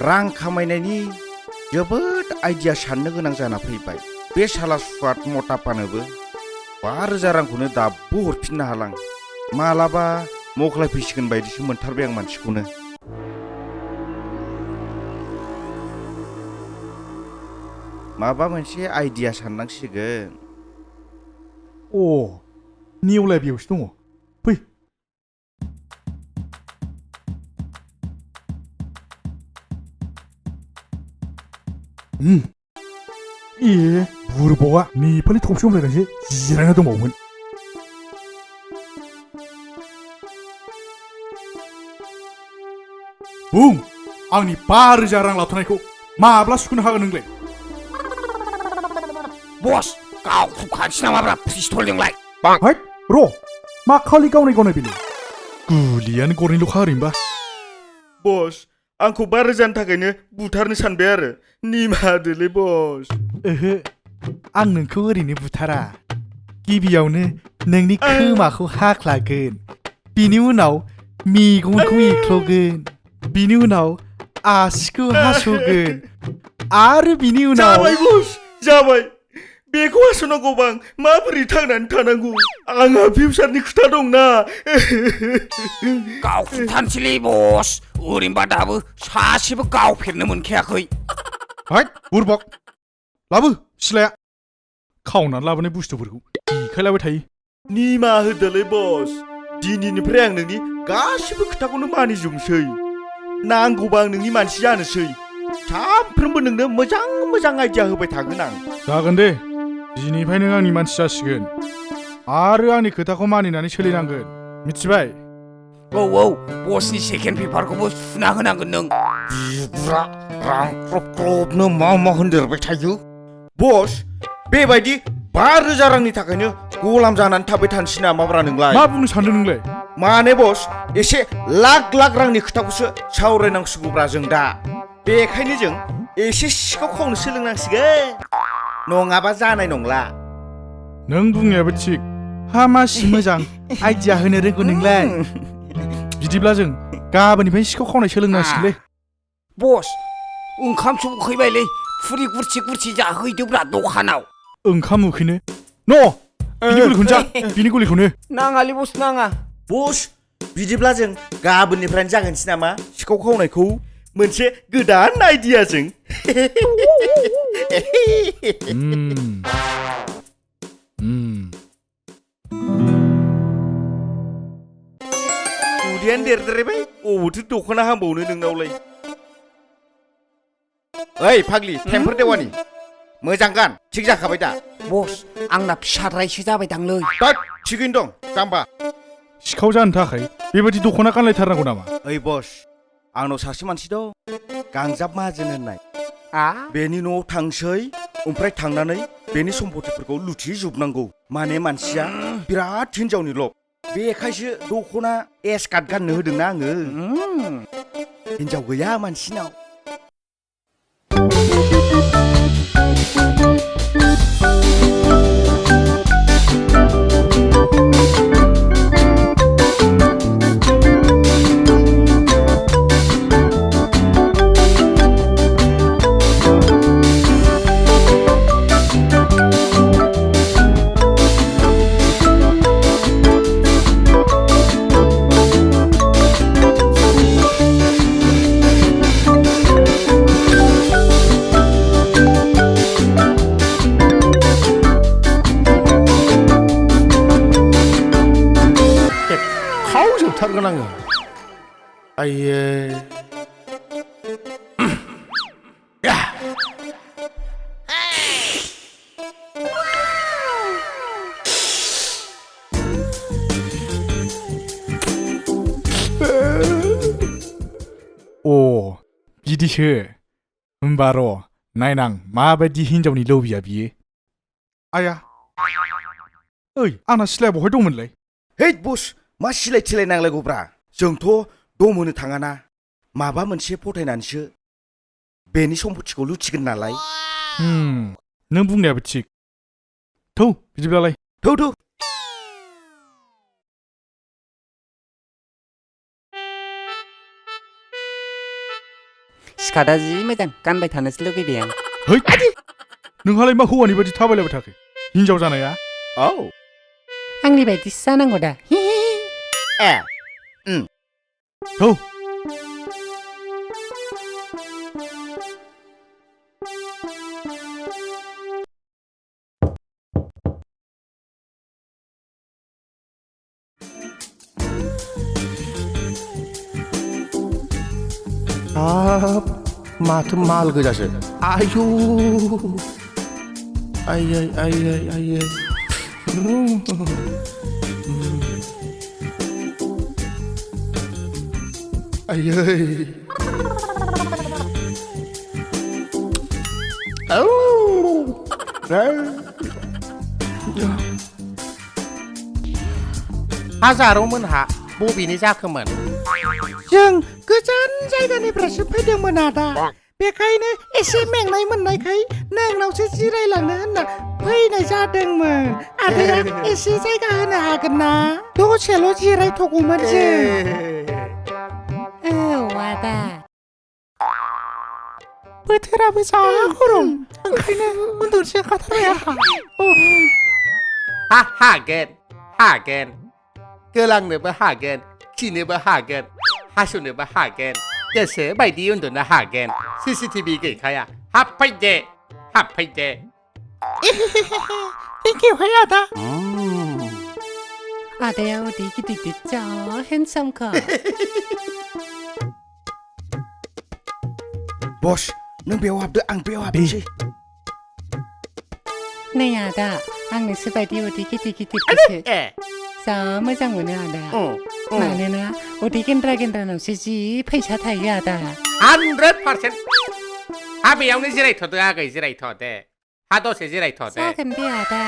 रां खामायनायनि जोबोद आइडिया साननो गोनां जाना फैबाय। बे साला सुवाद मटापानोबो 5,000 रांखौनो दाबो हरफिननो हालां। मालाबा मख्लायफैसिगोन बायदिसो मोनथारबाय आं मानसिखौनो। माबा मोनसे आइडिया साननांसिगोन। निउलाय बेयावसो दङ। फै। बुरबआ नेफालि थबसे हमलायनानैसो जिरायना दंबावोमोन। बुं, आंनि 5,000 रां लाथ'नायखौ माब्ला सुख'नो हागोन नोंलाय? बस गावखानोसै नामाब्रा पिस्तलजोंलाय? हाय र' मा खालि गावनाय बेलाय? गुलियानो गरनैल'खा ओरैनोबा। बस, आंखौ 5,000नि थाखायनो बुथारनो सानबाय आरो। निमाहा होदोलै बस। ओहो, आं नोंखौ ओरैनो बुथारा। गिबियावनो नोंनि खोमाखौ हाख्लागोन, बिनि उनाव मेगनखौ एख्ल'गोन, बिनि उनाव आसिखौ हास'गोन, आरो बिनि उनाव... जाबाय बस, जाबाय। बेखौ हास'नांगौबा आं माबोरै थांनानै थानांगौ? आंहा फिउचारनि खोथा दंना। गावथारनोसैलै बस, ओरैनोबा दाबो सासेबो गावफेरनो मोनखायाखै। हाय बुरबक, लाबो सिलाया। खावनानै लाबोनाय बुस्थुफोरखौ देखायलाबाय थायो। निमाहा होदोलै बस। दिनैनिफ्राय आं नोंनि गासिबो खोथाखौनो मानिजोबनोसै। नांगौबा आं नोंनि मानसि जानोसै। सानफ्रोमबो नोंनो मोजां आइडिया होबाय थागोन आं। जागोन दे, दिनैनिफ्राय नों आंनि मानसि जासिगोन। आरो आंनि खोथाखौ मानिनानै सोलिनांगोन, मिथिबाय? औ, बसनि सेकेन्ड पेपारखौबो सुना होनांगोन नों। बिबुरा रां क्रब मा होनदेरबाय थायो? बस, बेबायदि 5,000 रांनि थाखायनो गलाम जानानै थाबाय थानोसै नामाब्रा नोंलाय? मा बुंनो सानदों नोंलाय? माने बस, एसे लाख रांनि खोथाखौसो सावरायनांसिगौब्रा जों दा। बेखायनो जों एसे सिखाव खावनो सोलोंनांसिगोन, नङाबा जानाय नंला। नों बुंनायाबो थिग। हामासि मोजां आइडिया होनो रोंगौ नोंलाय। बिदिब्ला जों गाबोननिफ्राय सिखाव खावनाय सोलोंनांसिगोनलै। बस, ओंखामसो उखैबायलै, फुरि गुरथि जाहैदोब्रा दखानाव। ओंखाम उखैनो? न' बिनि गुलिखौनो जा, बिनि गुलिखौनो। नाङालै बस, नाङा। बस, बिदिब्ला जों गाबोननिफ्रायनो जागायनोसै नामा सिखाव खावनायखौ? मोनसे गोदान आइडियाजों। उदैयानो देरद्रायबाय, अबावथो दख'ना हामबावनो नोंनावलाय? ओइ फाग्लि, टेम्पार देवानि, मोजां गान, थिग जाखाबाय दा? बस, आंना फिसाद्रायसो जाबायदांलै। दैट, थिगैनो दं, जाम्बा। सिखाव जानो थाखाय बेबायदि दख'ना गानलायथारनांगौ नामा? ओइ बस, आंनाव सासे मानसि दं, गांजाब माहाजोन होननाय। आ? बेनि न'आव थांसै, ओमफ्राय थांनानै बेनि सम्पतिफोरखौ लुथिजोबनांगौ। माने मानसिया बिराद हिनजावनि लब। बेखायसो दख'ना एसकार्ट गाननो होदोंना आङो। हिनजाव गैया मानसिनाव। खावजोबथारगोन आङो। आइये। बिदिसो। होमबा र' नायनां माबायदि हिनजावनि लबिया बियो। आया, ओइ आंना सिलाया बहाय दंमोनलाय? हैद बस, मा सिलाय थिलाय नांलायगौब्रा? जोंथ' दमहोनो थाङाना, माबा मोनसे फोथायनानैसो बेनि सम्पतिखौ लुथिगोन नालाय। नों बुंनायाबो थिग। थौ बिदिब्लालाय। थौ। स्कार्टआ जि मोजां गानबाय थानोसो लुगैबाय आं है नोंहालाय मा हौवानि बायदि थाबायलायबाय थाखो हिनजाव जानाया औ आंनि बायदिसो जानांगौ दा ए थौ हाब माथो माल गोजासो आयौ आयै आयै आयै आयै औ हाजारौमोनहा बबेनि जाखोमोन जों गोजान जायगानिफ्रायसो फैदोंमोन आदा बेखायनो एसे मेंनाय मोननायखाय नोंनावसो जिरायलांनो होनना फैनाय जादोंमोन आदाया एसे जायगा होनो हागोन ना दसेल' जिरायथ'गौमोन जों औ आदा बोथोराबो जा गरम ओंखायनो उन्दुनोसो ओंखारथारबाय आंहा हागोन गोलांनोबो हागोन खिनोबो हागोन हासुनोबो हागोन गोसो बायदि उन्दुनो हागोन CCTV गैखाया हाबफैदो थेंकिउहाय आदा आदाया उदै गिदिर जा हेन्डसामखा बस नों बेयाव हाबदो आं बेयाव हाबनोसै नै आदा आं नोंसोर बायदि उदै गिदिरखौसो जा मोजां मोनो आदा मानोना उदै गेन्द्रानावसो जि फैसा थायो आदा 100% हा बेयावनो जिरायथ'दो आगै जिरायथ'दो हा दसे जिरायथ'दो जागोन दे आदा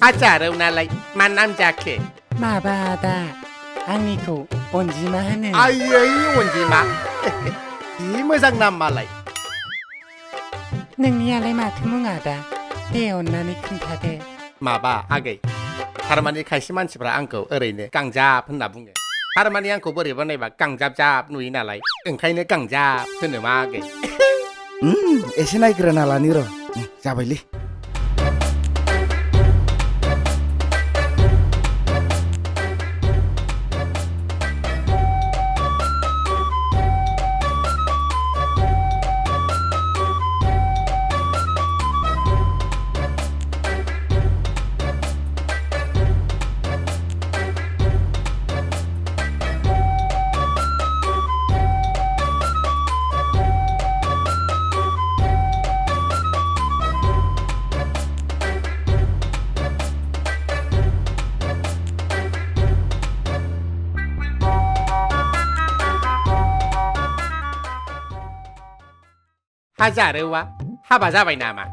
हाजारौनालाय मा नाम जाखो माबा आदा आंनिखौ अनजिमा होनो आयै अनजिमा जि मोजां नाम मालाय नोंनियालाय माथो मुं आदा दे अननानै खोन्थादो माबा आगै थारमाने खायसे मानसिफ्रा आंखौ ओरैनो गांजाब होनना बुङो थारमाने आंखौ बोरैबा नायबा गांजाब नुयो नालाय ओंखायनो गांजाब होनो मा आगै एसे नायग्रोना लानि र' जाबायलै हाजारौआ हाबा जाबाय नामा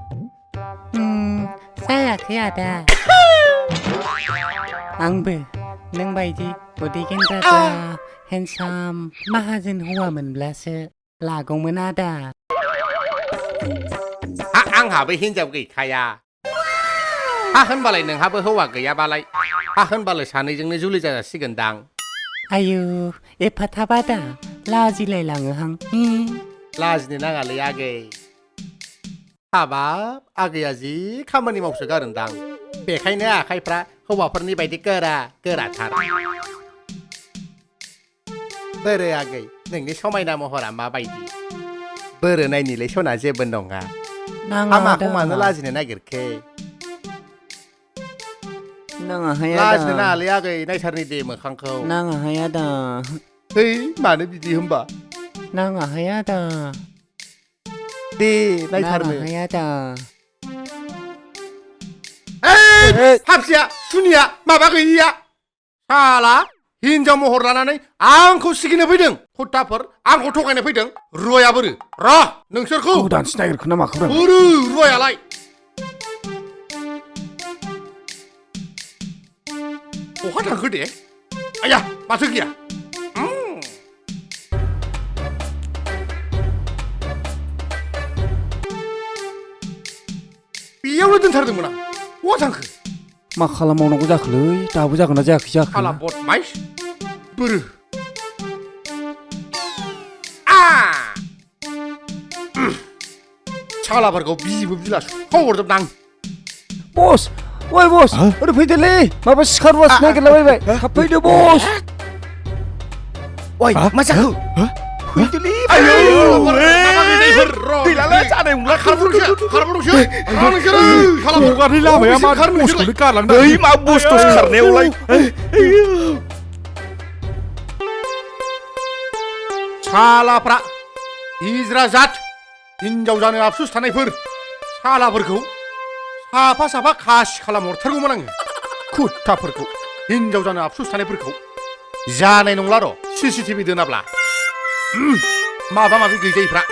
जायाखै आदा आंबो नों बायदि उदै गेन्द्रा हेन्डसाम माहाजोन हौवा मोनब्लासो लागौमोन आदा हा आंहाबो हिनजाव गैखाया हा होनबालाय नोंहाबो हौवा गैयाबालाय हा होनबालाय सानैजोंनो जुलि जाजासिगोनदां आयु एफा थाब आदा लाजिलायलाङोहां लाजिनो नाङालै आगै हाबाब आगैया जि खामानि मावसोगारोदां बेखायनो आखाइफ्रा हौवाफोरनि बायदि गोराथार बोरो आगै नोंनि समायना महरा माबायदि बोरो नायनिलै सना जेबो नङा हामाखौ मानो लाजिनो नागिरखो नाङाहाय लाजिनो नाङालै आगै नायसारनि दे मोखांखौ नाङाहाय आदा है मानो बिदि होनबा नाङाहाय आदा दे नायथारनो नाङाहाय आदा हाबसिया सुनिया माबा गैयिया साला हिनजाव महर लानानै आंखौ सिगिनो फैदों खुट्टाफोर आंखौ थगायनो फैदों रुवाया बोरो र नोंसोरखौ दानसि नागिरखो ना माखौ बोरो रुवायालाय बहा थांखो दे आया माथो गैया बेयावनो दोनथारदोंमोन आं बहा थांखो मा खालामबावनांगौ जाखोलै दाबो जागोन ना जायाखै जाखो साला बदमाइस बोरो सालाफोरखौ बिजिबो बिला सुखावहरजोबदां बस ओइ बस ओरै फैदोलै माबा सिखार बस नागिरलाबायबाय थाब फैदो बस ओइ मा जाखो फैदोलै गैलालै जानाय नंला खारबोदोंसो हगारनि लामाया मा बसखौनो गारलांदों ओइ मा बुस्थु खारनायावलाय सालाफ्रा हिजरा जात हिनजाव जानो आफसुस थानायफोर सालाफोरखौ साफा साफा खासि खालामहरथारगौमोन आङो खुट्टाफोरखौ हिनजाव जानो आफसुस थानायफोरखौ जानाय नंला र' CCTV दोनाब्ला माबा माबि गैजायैफ्रा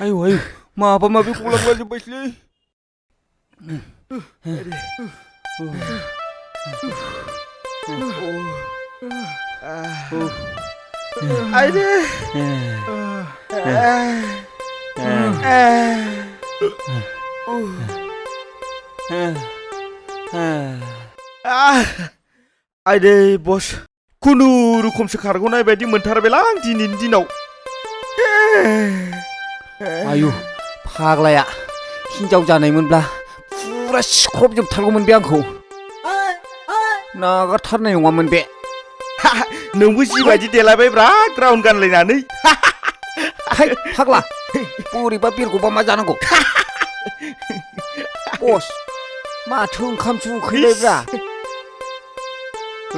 आयौ आयौ माबा माबि गलांलाजोब्बायसैलै आइदे आइदे बस खुनुरुखुमसो खारग'नाय बायदि मोनथारबायलां आं दिनैनि दिनाव आयु फाग्लाया हिनजाव जानायमोनब्ला फुरा सिख्रबजोबथारगौमोन बे आंखौ नागारथारनाय नङामोन बे नोंबो जिबायदि देलायबायब्रा ग्राउन्ड गानलायनानै हाय फाग्ला बोरैबा बिरगौबा मा जानांगौ बस माथो ओंखामसो उखैबायब्रा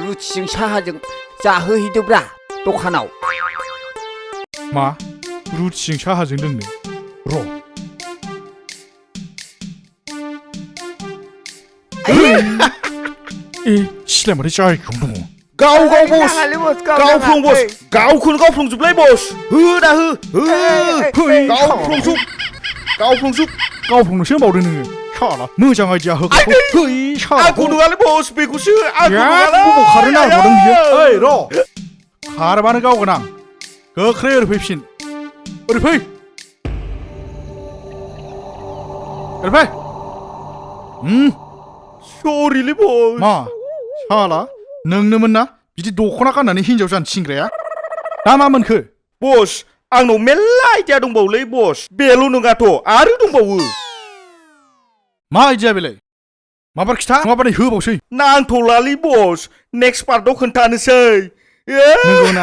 रुटिजों साहाजों जाहोहैदोब्रा दखानाव मा रुटिजों साहाजों लोंनो र' सिलाय माथो जायगायावनो दङ गाव बस गावफ्लं बस गावखौनो गावफ्लंजोबलाय बस हो दा हो गावफ्लंजोब गावफ्लंनोसो होनबावदों नोङो साला मोजां आइडिया होगोन आंखौ नङालै बस बेखौसो आंखौ बबाव खारनो नागिरबावदों बियो ओइ र' खारबानो गावगोन आं गोख्रै ओरै फैफिन ओरै फै ओरै फै सरिलै बस मा साला नोंनोमोन ना बिदि दख'ना गाननानै हिनजाव जानो थिनग्राया दा मा मोनखो बस आंनाव मेल्ला आइडिया दंबावोलै बस बेल' नङाथ' आरो दंबावो मा आइडिया बेलाय माबार खिथा नङाबा नै होबावसै नांथ'लालै बस नेक्स्ट पार्टआव खोन्थानोसै नंगौना